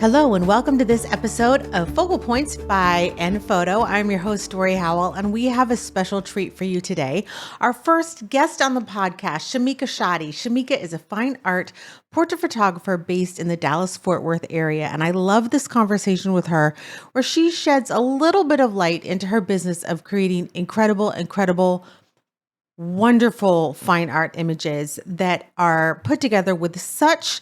Hello and welcome to this episode of Focal Points by Photo. I'm your host, Dorie Howell, and we have a special treat for you today. Our first guest on the podcast, Shamika Shadi. Shamika is a fine art portrait photographer based in the Dallas-Fort Worth area, and I love this conversation with her where she sheds a little bit of light into her business of creating incredible, wonderful fine art images that are put together with such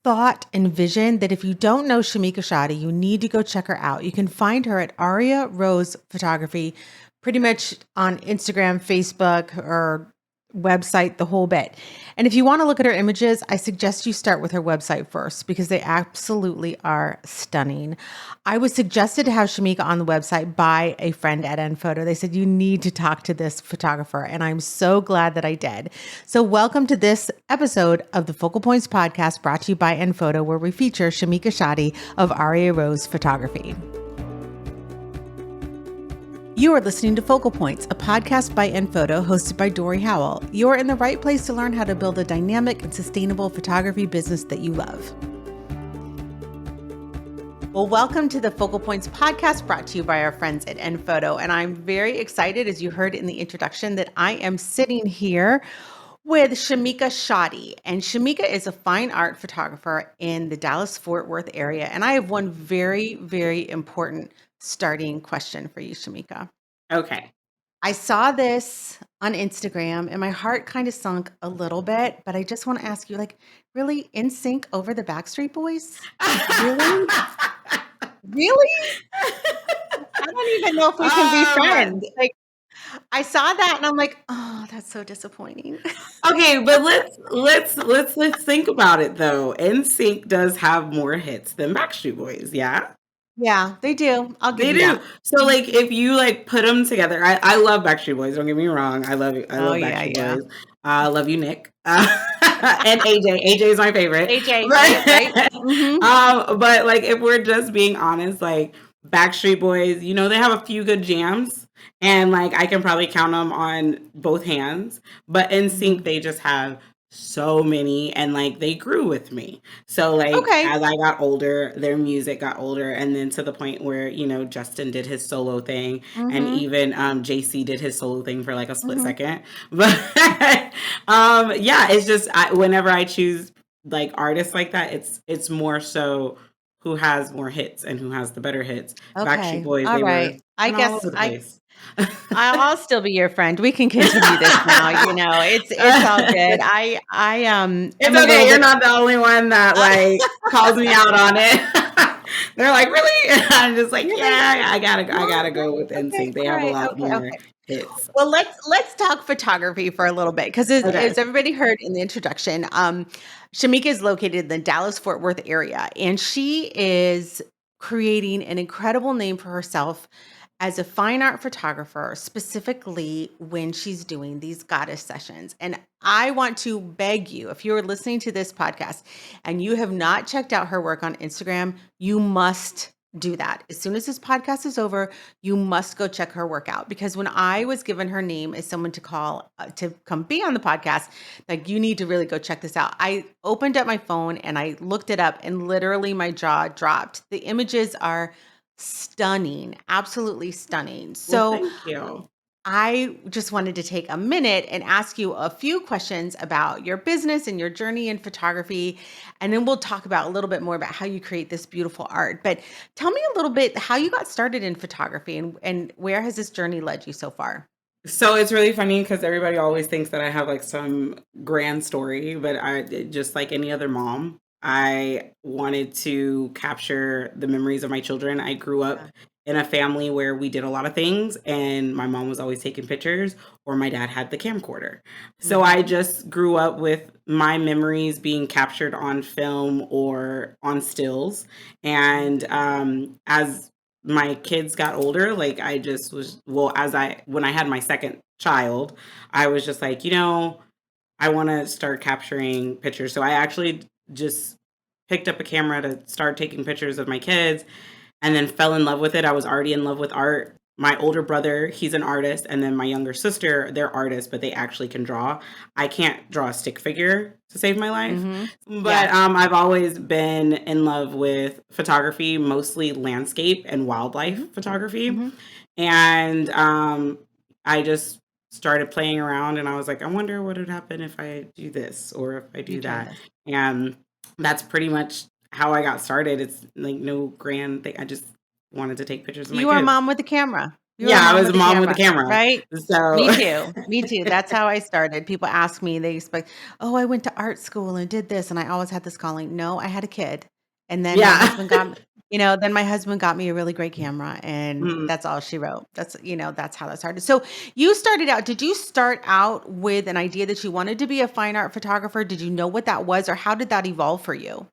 thought and vision that if you don't know Shamika Shadi, you need to go check her out. You can find her at Aria Rose Photography, pretty much on Instagram, Facebook, or website, the whole bit. And if you want to look at her images, I suggest you start with her website first because they absolutely are stunning. I was suggested to have Shamika on the website by a friend at Photo. They said, you need to talk to this photographer. And I'm so glad that I did. So welcome to this episode of the Focal Points podcast brought to you by Photo, where we feature Shamika Shadi of Aria Rose Photography. You are listening to Focal Points, a podcast by Photo hosted by Dorie Howell. You're in the right place to learn how to build a dynamic and sustainable photography business that you love. Well, welcome to the Focal Points podcast brought to you by our friends at Photo. And I'm very excited, as you heard in the introduction, that I am sitting here with Shamika Shadi. And Shamika is a fine art photographer in the Dallas-Fort Worth area. And I have one very, very important starting question for you, Shamika. Okay. I saw this on Instagram and my heart kind of sunk a little bit, but I just want to ask you, really NSYNC over the Backstreet Boys? Really? Really? I don't even know if we can be friends. I saw that and I'm like, oh, that's so disappointing. Okay, but let's think about it though. NSYNC does have more hits than Backstreet Boys, yeah? Yeah, they do. I'll give They you do. that. So if you put them together, I love Backstreet Boys. Don't get me wrong. I love Backstreet Yeah. Boys. I love you, Nick. And AJ. AJ is my favorite. AJ, But, right? Mm-hmm. But if we're just being honest, Backstreet Boys, they have a few good jams, and I can probably count them on both hands. But NSYNC, they just have so many, and they grew with me. So Okay. as I got older, their music got older, and then to the point where Justin did his solo thing, and even JC did his solo thing for a split second. But yeah, it's just whenever I choose artists like that, it's more so who has more hits and who has the better hits. Okay. Backstreet Boys, All they right. were I all guess over the place. I'll still be your friend. We can continue this now. It's all good. It's okay. You're not the only one that calls me out on it. They're like, really? I'm just like, yeah, I gotta go with NSYNC. They have a lot more hits. Well, let's talk photography for a little bit because as everybody heard in the introduction, Shamika is located in the Dallas-Fort Worth area, and she is creating an incredible name for herself as a fine art photographer, specifically when she's doing these goddess sessions. And I want to beg you, if you're listening to this podcast and you have not checked out her work on Instagram, you must do that. As soon as this podcast is over, you must go check her work out. Because when I was given her name as someone to call to come be on the podcast, you need to really go check this out. I opened up my phone and I looked it up, and literally my jaw dropped. The images are stunning, absolutely stunning. So thank you. I just wanted to take a minute and ask you a few questions about your business and your journey in photography. And then we'll talk about a little bit more about how you create this beautiful art. But tell me a little bit how you got started in photography and where has this journey led you so far? So it's really funny because everybody always thinks that I have some grand story, but I just like any other mom, I wanted to capture the memories of my children. I grew up in a family where we did a lot of things, and my mom was always taking pictures, or my dad had the camcorder. So I just grew up with my memories being captured on film or on stills. And as my kids got older, I just was, when I had my second child, I was just like, I want to start capturing pictures. So I actually just picked up a camera to start taking pictures of my kids, and then fell in love with it. I was already in love with art my older brother, he's an artist, and then my younger sister, they're artists, but they actually can draw. I can't draw a stick figure to save my life. Mm-hmm. But Yes. I've always been in love with photography, mostly landscape and wildlife Mm-hmm. photography. Mm-hmm. And I just started playing around and I was like, I wonder what would happen if I do this or if I You do try that. this. And that's pretty much how I got started. It's like no grand thing. I just wanted to take pictures of my You were a kids. mom with a camera. You were a Yeah, I mom was a with a mom with a camera, camera. right? So Me too. Me too. That's how I started. People ask me, they expect, "Oh, I went to art school and did this." And I always had this calling. No, I had a kid. And then my yeah. husband got, then my husband got me a really great camera and Mm. that's all she wrote. That's how that started. So you started out, did you start out with an idea that you wanted to be a fine art photographer? Did you know what that was or how did that evolve for you?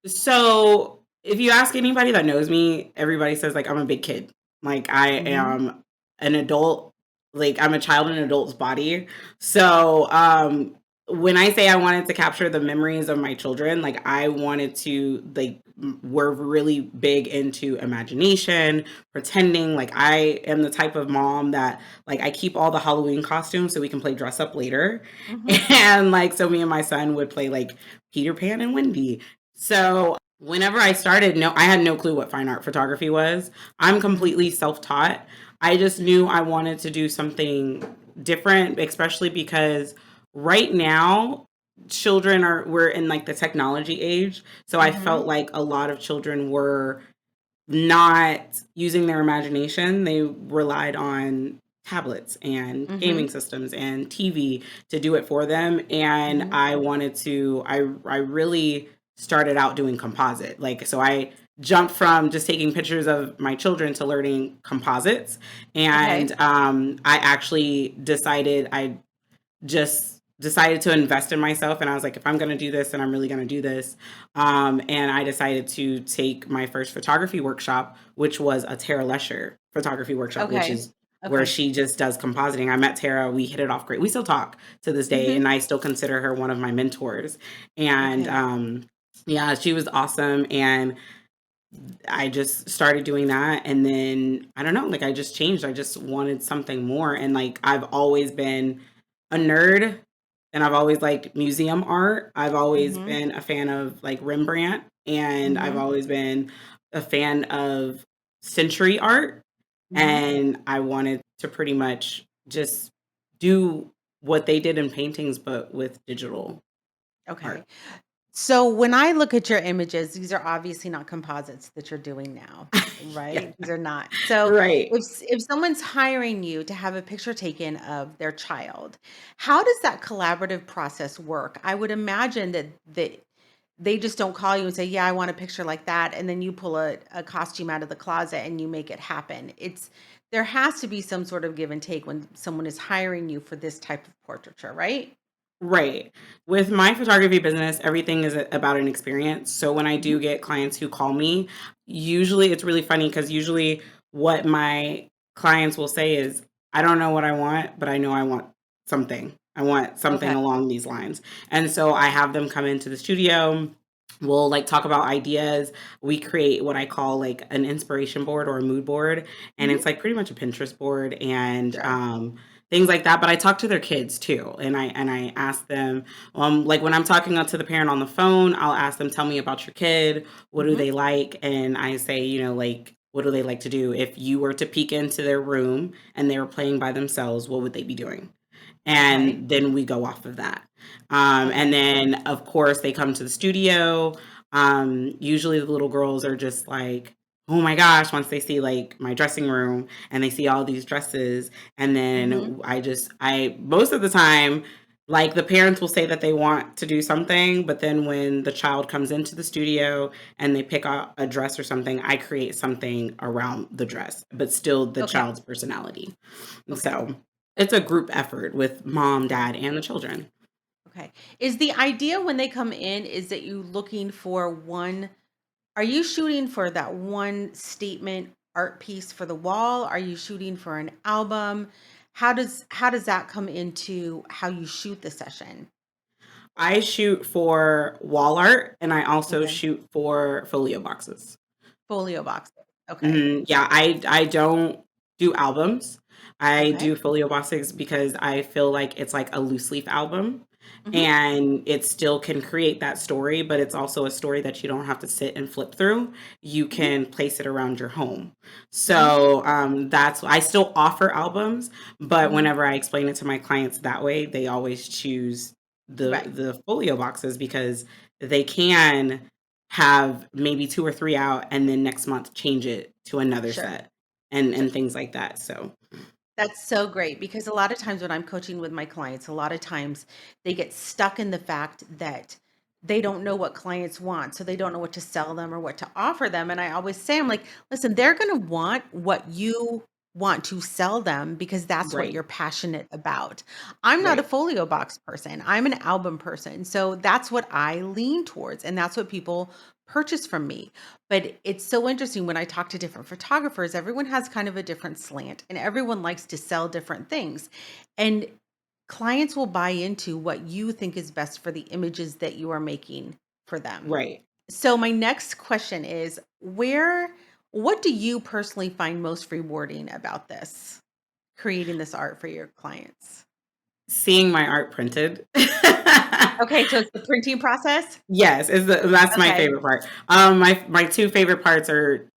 So if you ask anybody that knows me, everybody says like I'm a big kid. Like I Mhm. am an adult, like I'm a child in an adult's body. So when I say I wanted to capture the memories of my children, like I wanted to we're really big into imagination, pretending. Like I am the type of mom that like I keep all the Halloween costumes so we can play dress up later. Mhm. And like so me and my son would play like Peter Pan and Wendy. So whenever I started, no, I had no clue what fine art photography was. I'm Mhm. completely self-taught. I just knew I wanted to do something different, especially because right now we're in like the technology age. So I Mhm. felt like a lot of children were not using their imagination. They relied on tablets and Mhm. gaming systems and TV to do it for them. And Mhm. I really started out doing composite. Like, so I jumped from just taking pictures of my children to learning composites. And Okay. I actually decided to invest in myself and I was like if I'm going to do this then I'm really going to do this and I decided to take my first photography workshop which was a Tara Lesher photography workshop which Okay. is where Okay. she just does compositing. I met Tara, we hit it off great, we still talk to this day Mhm. and I still consider her one of my mentors. And Okay. yeah, she was awesome and I just started doing that and then I don't know, like I just changed. I just wanted something more and like I've always been a nerd and I've always liked museum art. I've always Mhm. been a fan of like Rembrandt and I've Mhm. always been a fan of century art Mhm. and I wanted to pretty much just do what they did in paintings but with digital art. Okay. So when I look at your images, these are obviously not composites that you're doing now, Yeah. right? These are not. So Right. if someone's hiring you to have a picture taken of their child, how does that collaborative process work? I would imagine that they just don't call you and say, "Yeah, I want a picture like that," and then you pull a costume out of the closet and you make it happen. There has to be some sort of give and take when someone is hiring you for this type of portraiture, right? Right. With my photography business, everything is about an experience. So when I do Mhm. get clients who call me, usually it's really funny because usually what my clients will say is, I don't know what I want, but I know I want something. I want something Okay. along these lines. And so I have them come into the studio. We'll like talk about ideas. We create what I call like an inspiration board or a mood board. And Mhm. it's like pretty much a Pinterest board. And Sure. things like that. But I talk to their kids too, and I ask them, like when I'm talking to the parent on the phone, I'll ask them, tell me about your kid. What do Mhm. they like? And I say, like, what do they like to do? If you were to peek into their room and they were playing by themselves, what would they be doing? Okay. And then we go off of that. And Okay. then, of course, they come to the studio. Usually the little girls are just like, oh my gosh, once they see like my dressing room and they see all these dresses. And Mhm. then most of the time, like the parents will say that they want to do something, but then when the child comes into the studio and they pick out a dress or something, I create something around the dress, but still the Okay. child's personality. And Okay. so it's a group effort with mom, Okay. dad, and the children. Okay. Is the idea when they come in is that you looking for one are you shooting for that one statement art piece for the wall? Are you shooting for an album? How does that come into how you shoot the session? I shoot for wall art and I also Okay. shoot for folio boxes. Folio boxes. Okay. Yeah, I don't. do albums. I Okay. do folio boxes because I feel like it's like a loose leaf album, Hmm. and it still can create that story, but it's also a story that you don't have to sit and flip through. You Hmm. can place it around your home. Hmm. So that's I still offer albums, but Hmm. whenever I explain it to my clients that way, they always choose Right. the folio boxes because they can have maybe 2 or 3 out and then next month change it to another Sure. set So and things like that, so that's so great because a lot of times when I'm coaching with my clients, a lot of times they get stuck in the fact that they don't know what clients want. So they don't know what to sell them or what to offer them. And I always say, I'm like, listen, they're going to want what you want to sell them because that's what right, you're passionate about. I'm not a right, folio box person, I'm an album person. So that's what I lean towards. And that's what people purchase from me. But it's so interesting when I talk to different photographers, everyone has kind of a different slant and everyone likes to sell different things. And clients will buy into what you think is best for the images that you are making for them. right. So my next question is what do you personally find most rewarding about this? Creating this art for your clients? Seeing my art printed. Okay, so it's the printing process? Yes, that's my Okay, favorite part. My 2 favorite parts are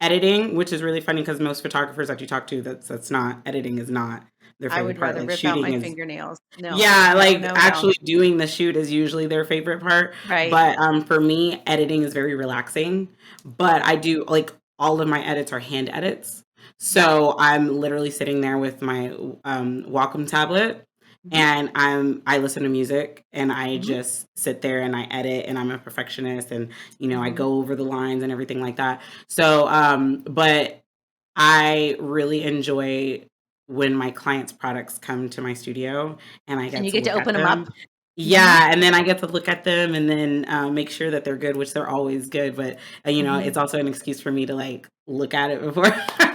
editing, which is really funny because most photographers that you talk to, that's not editing is not their I favorite would part, rather like, rip out shooting my is fingernails. No, yeah, no, like, no, no. actually doing the shoot is usually their favorite part, Right. but, for me, editing is very relaxing, but I do like, all of my edits are hand edits, Yeah. so I'm literally sitting there with my, Wacom tablet, Mhm, and I listen to music, and I mhm, just sit there and I edit, and I'm a perfectionist, and, I mhm. go over the lines and everything like that, so, but I really enjoy when my clients' products come to my studio and I And get you to get to look at open them up? them. Mhm, Yeah, and then I get to look at them and then, make sure that they're good, which they're always good, but, it's mhm, also an excuse for me to, like, look at it before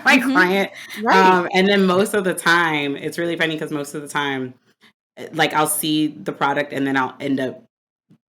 my mhm. client, Right. and then most of the time it's really funny because most of the time, like, I'll see the product and then I'll end up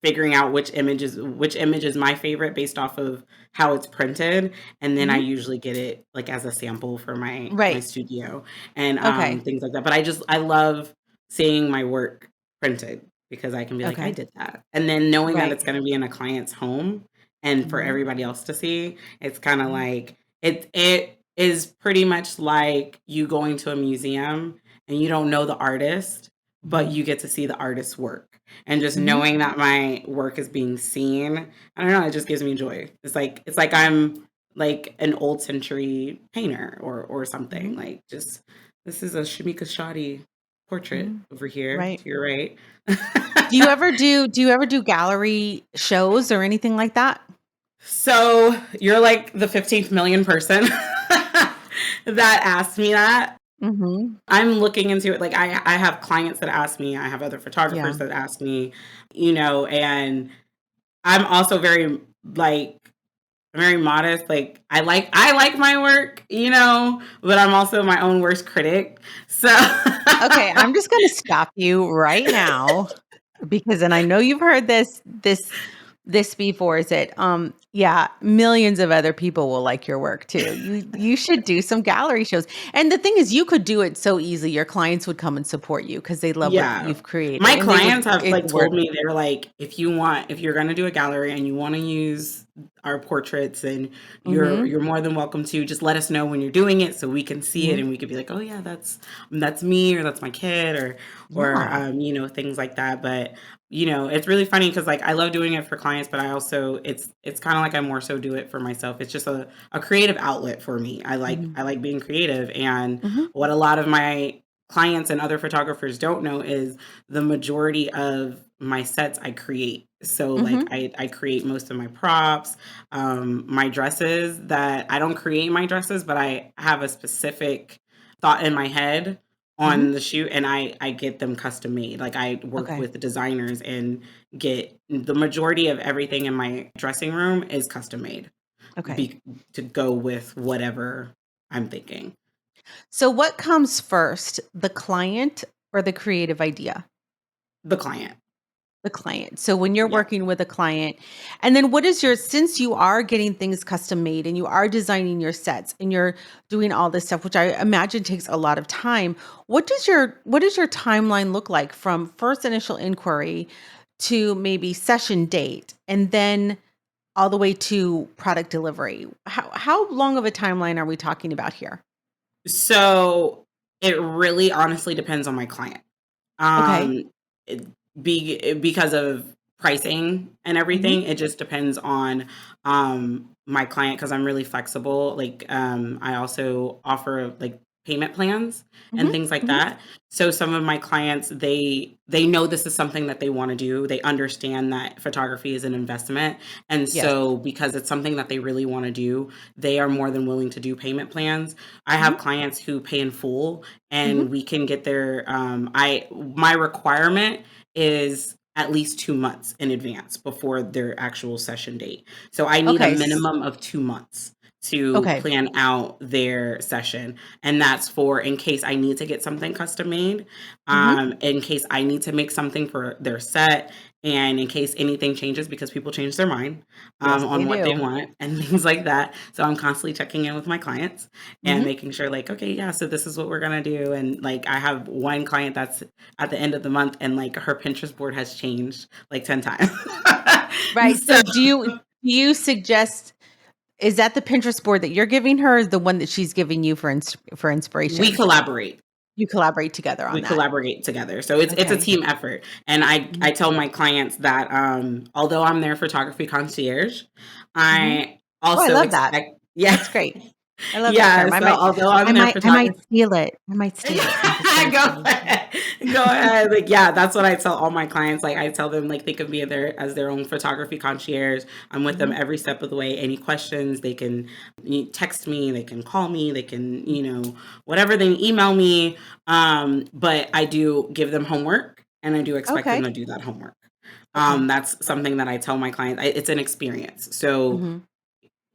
figuring out which image is my favorite based off of how it's printed, and then I Mhm. usually get it, like, as a sample for my Right. studio and, Okay. things like that, but I love seeing my work printed because I can be like, "I Okay. did that," and then knowing that Right. it's gonna be in a client's home and for Mhm, everybody else to see, it's kinda mhm, like it is pretty much like you going to a museum and you don't know the artist, but mhm, you get to see the artist's work. And just mhm, knowing that my work is being seen, I don't know, it just gives me joy. It's like I'm like an old century painter or something. mhm, Like just this is a Shamika Shoddy portrait mhm. over here Right. to your right. Do you ever do gallery shows or anything like that? So you're like the 15th million person that asked me that. Mhm. I'm looking into it. Like I have clients that ask me, I have other photographers Yeah. that ask me, and I'm also like, very modest, like, I like my work, but I'm also my own worst critic, so Okay, I'm just gonna stop you right now because and I know you've heard this before, is it, yeah, millions of other people will like your work too. You should do some gallery shows, and the thing is you could do it so easy, your clients would come and support you because they love what Yeah. you've created, My and they would clients have, it like, would work. told me, they're like, if you're gonna do a gallery and you wanna use our portraits, then Mhm, you're more than welcome to. Just let us know when you're doing it so we can see it mhm, and we could be like, "Oh, yeah, that's me," or "That's my kid," or, yeah, things like that, but, it's really funny because like, I love doing it for clients, but I also it's kinda like I more so do it for myself. It's just a creative outlet for me. mhm, I like being creative, and mhm, what a lot of my clients and other photographers don't know is the majority of my sets I create. So like mhm, I create most of my props, my dresses that I don't create my dresses, but I have a specific thought in my head mhm, on the shoot and I get them custom made. Like I work okay, with the designers and get the majority of everything in my dressing room is custom made okay. be, to go with whatever I'm thinking. So what comes first, the client or the creative idea? The client. the client. So when you're Yeah. working with a client, and then what is since you are getting things custom made and you are designing your sets and you're doing all this stuff, which I imagine takes a lot of time, what does your timeline look like from first initial inquiry to maybe session date and then all the way to product delivery? How long of a timeline are we talking about here? So it really honestly depends on my client. Okay. Um, it because of pricing and Mhm. everything, it just depends on, my client because 'cause I'm really flexible. Like, I also offer, like, payment plans and Mhm. things like Mhm. that. So some of my clients, they know this is something that they wanna do. They understand that photography is an investment, and Yes. so because it's something that they really wanna do, they are more than willing to do payment plans. I have Mhm. clients who pay in full Mhm. and we can get their I my requirement is at least 2 months in advance before their actual session date. So I need a Okay. minimum of 2 months to Okay. plan out their session, and that's for in case I need to get something custom made, Mhm. in case I need to make something for their set, and in case anything changes because people change their mind, Yes, they on what they do. want and things like that. So I'm constantly checking in with my clients and Mhm. making sure like, okay, yeah, so this is what we're gonna do. And like I have one client that's at the end of the month and like her Pinterest board has changed like 10 times. Right. So So do you suggest, is that the Pinterest board that you're giving her, or the one that she's giving you for we inspiration? collaborate. You collaborate together We on that. collaborate together. So it's a Okay. team effort. And I Mhm. tell my clients that although I'm their photography concierge, Mhm. I Oh, I also love that. expect yeah. That's great. I love that Yeah, term. so although I'm their I might photography steal it. I might steal it. I'm just gonna Go say. ahead. Go ahead. Like, yeah, that's what I tell all my clients. Like, I tell them, like, they can be their own photography concierge. I'm with them Mhm. every step of the way. Any questions, they can text me, they can call me, they can, whatever, they email me. But I do give them homework and I do expect them Okay. to do that homework. Okay. That's something that I tell my clients. It's an experience. So Mhm.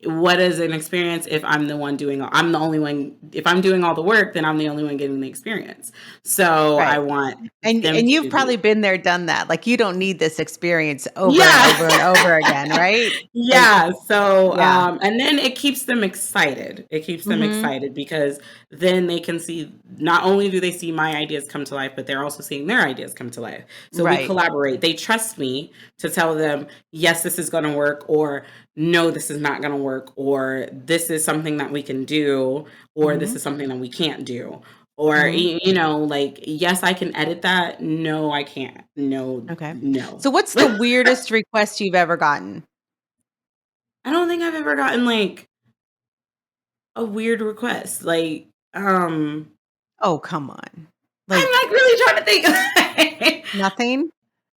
what is an experience if I'm the only one if I'm doing all the work, then I'm the only one getting the experience. So I Right. want them And to you've do the probably been there, done that. Like, you don't need this experience over and Yeah. over and over again, right? Like, Yeah, so, yeah. and then it keeps them excited. It keeps them Mhm. excited because then they can see not only do they see my ideas come to life, but they're also seeing their ideas come to life. So we Right. collaborate. They trust me to tell them, "Yes, this is gonna work," or "No, this is not gonna work," or "This is something that we can do," or "This Mhm. is something that we can't do." Or, Mhm. like, "Yes, I can edit that. No, I can't. No, Okay. no." So what's the weirdest request you've ever gotten? I don't think I've ever gotten, like, a weird request, like, Oh, come on. I'm, Like, like, really trying to think nothing?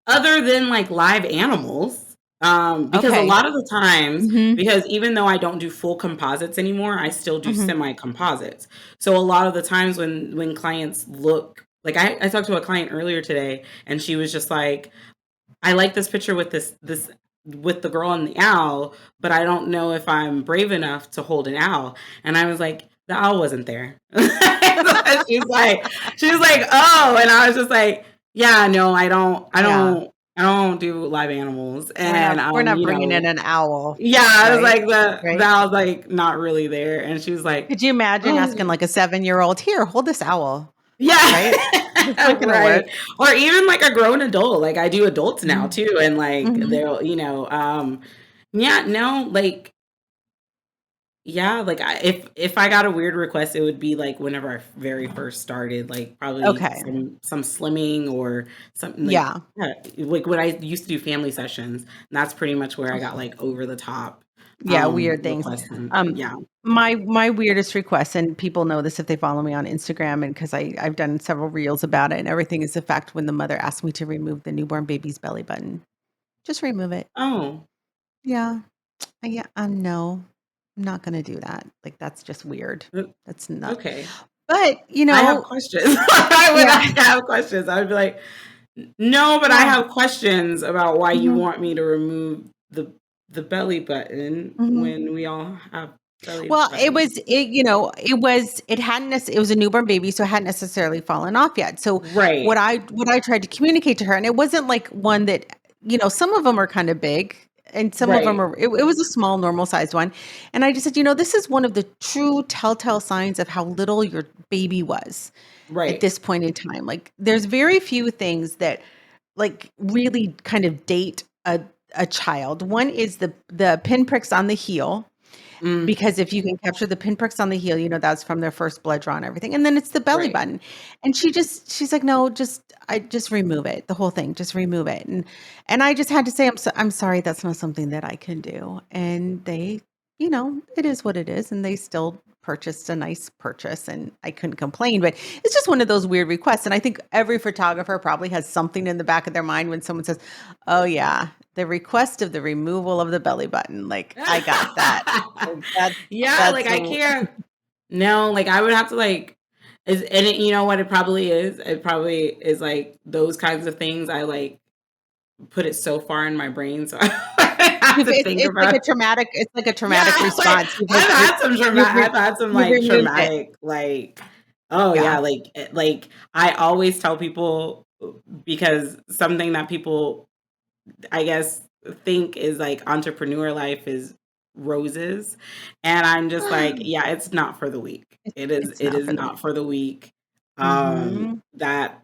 other than, like, live animals, because a Okay. lot of the times Mhm. because even though I don't do full composites anymore, I still do Mhm. semi composites. So a lot of the times when clients look like I talked to a client earlier today, and she was just like, I like this picture with this with the girl and the owl, but I don't know if I'm brave enough to hold an owl. And I was like, the owl wasn't there. She was like, oh, and I was just like, yeah, no, I Yeah. don't, I don't do live animals, and We're not bringing in an owl, yeah, I was right? like the Right? owl's like not really there, and she was like, Could you imagine asking, oh, like, a seven-year-old, "Here, hold this owl," yeah, right? It's not gonna right. work. Or even like a grown adult. Like I do adults now Mhm. too. And like Mhm. yeah, no, like, yeah, like if I got a weird request, it would be like whenever I very first started, like probably Okay. some slimming or something like Yeah. yeah, like when I used to do family sessions, and that's pretty much where I got like over the top Yeah, weird things. requests and Um, yeah. my weirdest request, and people know this if they follow me on Instagram, and because I've done several reels about it and everything, is the fact when the mother asked me to remove the newborn baby's belly button. Just remove it. Oh, Yeah. Yeah, no, I'm not gonna do that. Like, that's just weird. uh, That's not, okay. but, I have questions. I would yeah, have questions. I would be like, no, but I yeah. have questions about why you Mhm, want me to remove the belly button mhm. when we all have belly Well, buttons. it was a newborn baby, so it hadn't necessarily fallen off yet. So Right. what I tried to communicate to her, and it wasn't like one that some of them are kind of big and some of them Right. are, it was a small, normal sized one. And I just said, this is one of the true telltale signs of how little your baby was at Right. this point in time. Like there's very few things that like really kind of date a child. One is the pinpricks on the heel, Mm, because if you can capture the pinpricks on the heel, that's from their first blood draw and everything. And then it's the belly right. button. And she's like, no, just remove it. The whole thing, just remove it. And I just had to say, I'm sorry, that's not something that I can do. And they, it is what it is. And they still purchased a nice purchase and I couldn't complain, but it's just one of those weird requests. And I think every photographer probably has something in the back of their mind when someone says, oh yeah, the request of the removal of the belly button. Like I got that. Like, Yeah, that's like I can't. No, like I would have to like you know what it probably is? It probably is like those kinds of things I like put it so far in my brain so I have to think it's like about. a traumatic Yeah, like response. You've like I've had some I've had some you've like removed it. traumatic like oh yeah, Yeah. like I always tell people because something that people I guess think is like entrepreneur life is roses. And I'm just like, yeah, it's not for the weak. It's It not is for the weak. not for the weak. Mhm. That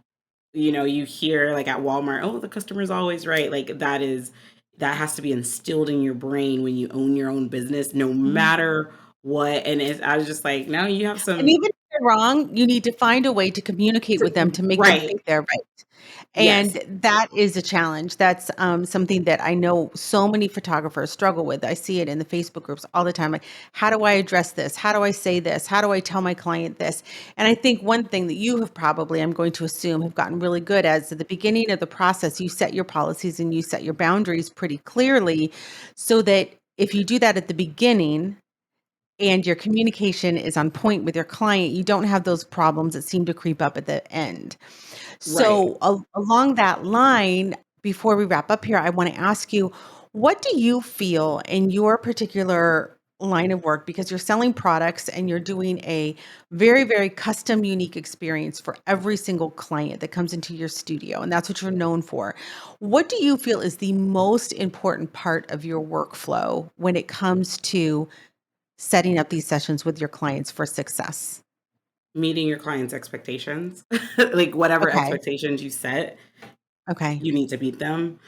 you hear like at Walmart, oh, the customer's always right. Like that has to be instilled in your brain when you own your own business, no Mhm. matter what. And I was just like, no, you have And some even if they're wrong, you need to find a way to communicate with them to make them right. think they're right. Yes. And that is a challenge. That's something that I know so many photographers struggle with. I see it in the Facebook groups all the time. Like, how do I address this? How do I say this? How do I tell my client this? And I think one thing that you have probably, I'm going to assume, have gotten really good as at the beginning of the process, you set your policies and you set your boundaries pretty clearly so that if you do that at the beginning, and your communication is on point with your client, you don't have those problems that seem to creep up at the end. Right. So, along that line, before we wrap up here, I want to ask you, what do you feel in your particular line of work? Because you're selling products and you're doing a very, very custom, unique experience for every single client that comes into your studio, and that's what you're known for. What do you feel is the most important part of your workflow when it comes to setting up these sessions with your clients for success? Meeting your client's expectations. Like whatever Okay. expectations you set, Okay. you need to beat them.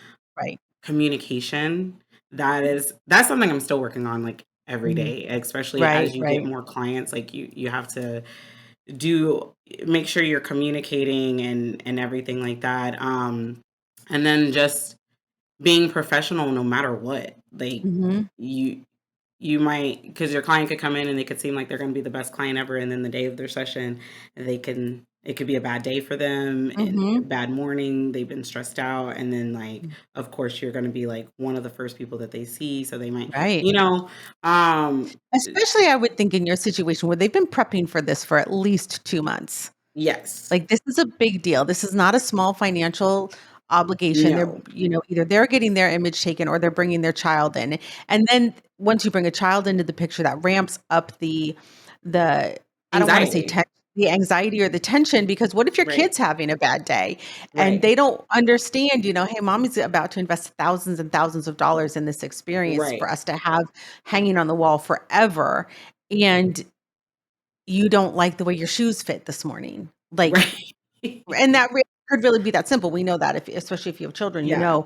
Right. Communication, that's something I'm still working on like every Mhm. day, especially Right, as you get right. more clients, like you have to do make sure you're communicating and everything like that. And then just being professional no matter what. Like Mhm. you you might because your client could come in and they could seem like they're going to be the best client ever, and then the day of their session, it could be a bad day for them and a Mhm. bad morning. They've been stressed out, and then like, of course, you're going to be like one of the first people that they see, so they might, Right. you know, um, Especially, I would think in your situation where they've been prepping for this for at least 2 months. yes, Like, this is a big deal. This is not a small financial obligation. They're, no, either they're getting their image taken or they're bringing their child in. And then once you bring a child into the picture, that ramps up the I don't wanna say anxiety, the anxiety or the tension, because what if your right, kid's having a bad day and right, they don't understand, "Hey, mommy's about to invest thousands and thousands of dollars in this experience for right, us to have hanging on the wall forever, and you don't like the way your shoes fit this morning." Like, right, and that could really be that simple. We know that, if especially if you have children, yeah.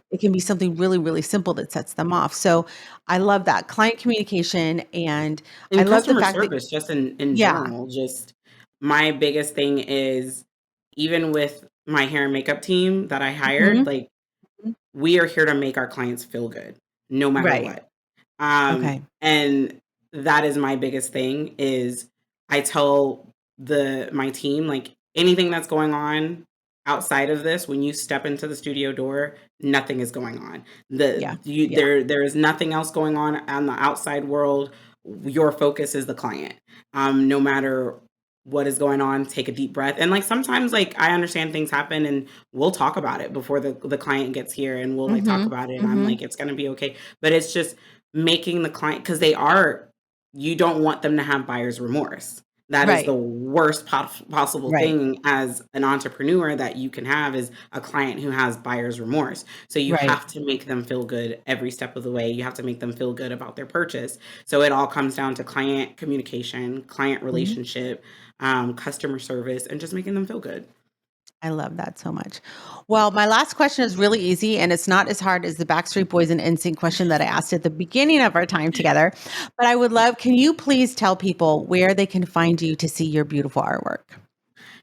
it can be something really, really simple that sets them off. So, I love that client communication, and I And love the customer fact that service, just in yeah. general, just my biggest thing is even with my hair and makeup team that I hired, Mhm. like, Mhm. we are here to make our clients feel good no matter Right. what. Okay. And that is my biggest thing is I tell my team, like, anything that's going on outside of this, when you step into the studio door, nothing is going on. Yeah. Yeah. There is nothing else going on the outside world. Your focus is the client. No matter what is going on, take a deep breath. And like sometimes like I understand things happen and we'll talk about it before the client gets here and we'll like talk Mhm. about it and I'm Mhm. like, it's gonna be okay. But it's just making the client because you don't want them to have buyer's remorse. That is Right. the worst possible Right. thing as an entrepreneur that you can have, is a client who has buyer's remorse. So you Right. have to make them feel good every step of the way. You have to make them feel good about their purchase. So it all comes down to client communication, client Mhm. relationship, customer service, and just making them feel good. I love that so much. Well, my last question is really easy, and it's not as hard as the Backstreet Boys and NSYNC question that I asked at the beginning of our time together. But I would love, can you please tell people where they can find you to see your beautiful artwork?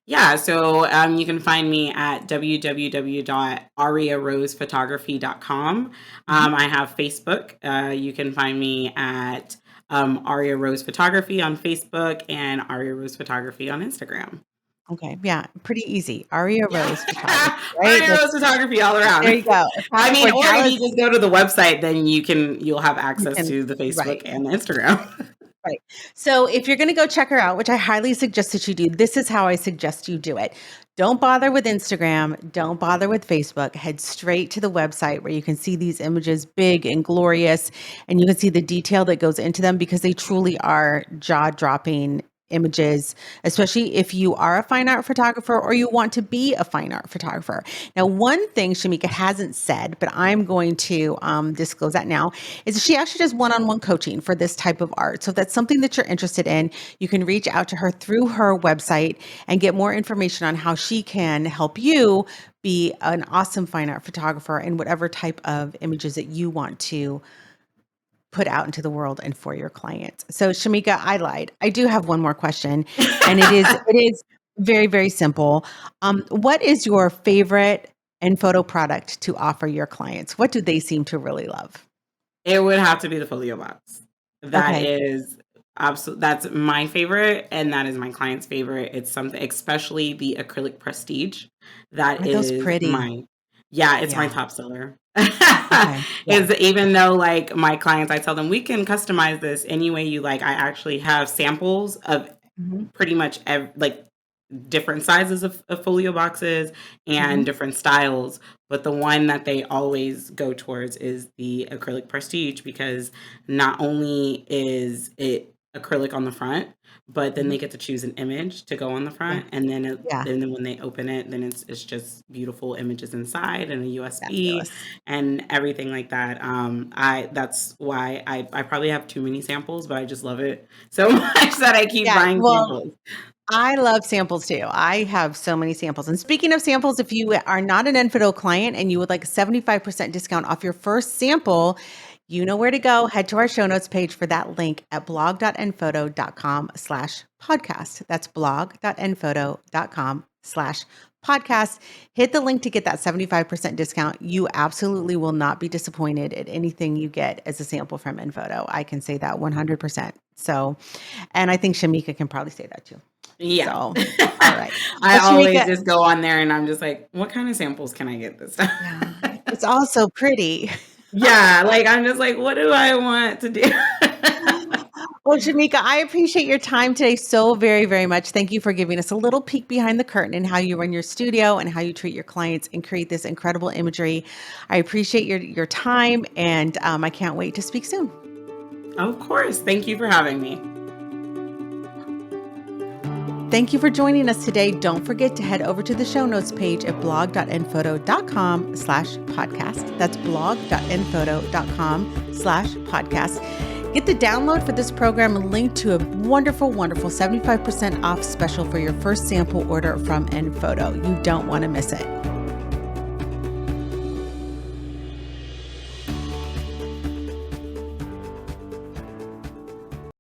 Yeah, so you can find me at www.ariarosephotography.com. Mhm. I have Facebook. You can find me at Aria Rose Photography on Facebook and Aria Rose Photography on Instagram. Okay. Yeah. Pretty easy. Aria Yeah, Rose Photography, right? Aria Rose Photography all There around. you go. I mean, Passport or if Dallas, you just go to the website, then you'll have you access can, to the Facebook right. and the Instagram. Right. So if you're going to go check her out, which I highly suggest that you do, this is how I suggest you do it. Don't bother with Instagram. Don't bother with Facebook. Head straight to the website where you can see these images big and glorious, and you can see the detail that goes into them because they truly are jaw-dropping images, especially if you are a fine art photographer or you want to be a fine art photographer. Now, one thing Shamika hasn't said, but I'm going to disclose that now, is she actually does one-on-one coaching for this type of art. So if that's something that you're interested in, you can reach out to her through her website and get more information on how she can help you be an awesome fine art photographer in whatever type of images that you want to put out into the world and for your clients. So Shamika, I lied. I do have one more question, and it is very, very simple. What is your favorite and photo product to offer your clients? What do they seem to really love? It would have to be the folio box. That Okay. is that's my favorite, and that is my client's favorite. It's something, especially the acrylic prestige. That Aren't those is pretty? yeah, it's my Yeah. top seller. Okay. Yeah. Is even though like my clients, I tell them we can customize this any way you like. I actually have samples of Mhm. pretty much like different sizes of folio boxes and Mhm. different styles. But the one that they always go towards is the acrylic prestige, because not only is it acrylic on the front, but then Mhm. they get to choose an image to go on the Yeah. front, and then Yeah. and then when they open it, then it's just beautiful images inside and a USB Fabulous. and everything like that. I That's why I probably have too many samples, but I just love it so much that I keep Yeah. buying Well, samples. I love samples too. I have so many samples. And speaking of samples, if you are not an Enfido client and you would like a 75% discount off your first sample, you know where to go. Head to our show notes page for that link at blog.enphoto.com/podcast. That's blog.enphoto.com/podcast. Hit the link to get that 75% discount. You absolutely will not be disappointed at anything you get as a sample from Enphoto. I can say that 100%. So, and I think Shamika can probably say that too. Yeah. So, all right. I Well, always Shamika, just go on there and I'm just like, "What kind of samples can I get this time?" yeah, it's all so pretty. Yeah, like, I'm just like, "What do I want to do?" Well, Shamika, I appreciate your time today so very, very much. Thank you for giving us a little peek behind the curtain and how you run your studio and how you treat your clients and create this incredible imagery. I appreciate your time, and I can't wait to speak soon. Of course. Thank you for having me. Thank you for joining us today. Don't forget to head over to the show notes page at blog.enphoto.com/podcast. That's blog.enphoto.com/podcast. Get the download for this program and link to a wonderful, wonderful 75% off special for your first sample order from Enphoto. You don't want to miss it.